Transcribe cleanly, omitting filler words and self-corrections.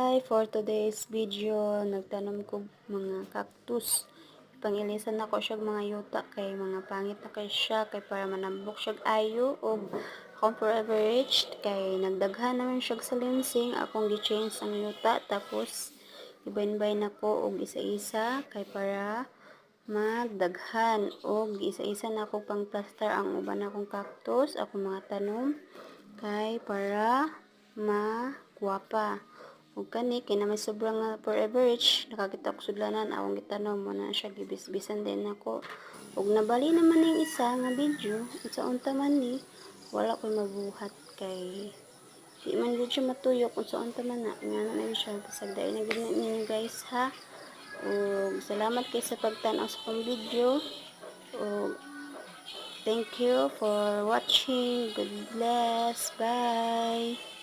Hi! For today's video, nagtanom ko mga cactus. Pangilisan ako siya mga yuta kay mga pangit na kay siya kay para manambok siya ayo o akong forever rich kay nagdaghan naman siya sa linsing akong gi-change ang yuta tapos ibayn-bayn ako og isa-isa kay para magdaghan og isa-isa na ako pang plaster ang uban akong cactus akong mga tanom kay para makuwapa. Ug kani kay na may sobrang forever rich nakakita ko sudlanan akong gitanom mo na siya gibisbisan din ako ug nabali naman ning isa nga video unsa unta man ni wala koy mabuhat kay di man gud siya matuyok unsa unta man na ngano na siya bisag dai na gid ninyo guys ha. Ug salamat kay sa pagtan-aw sa akong video ug thank you for watching. God bless. Bye.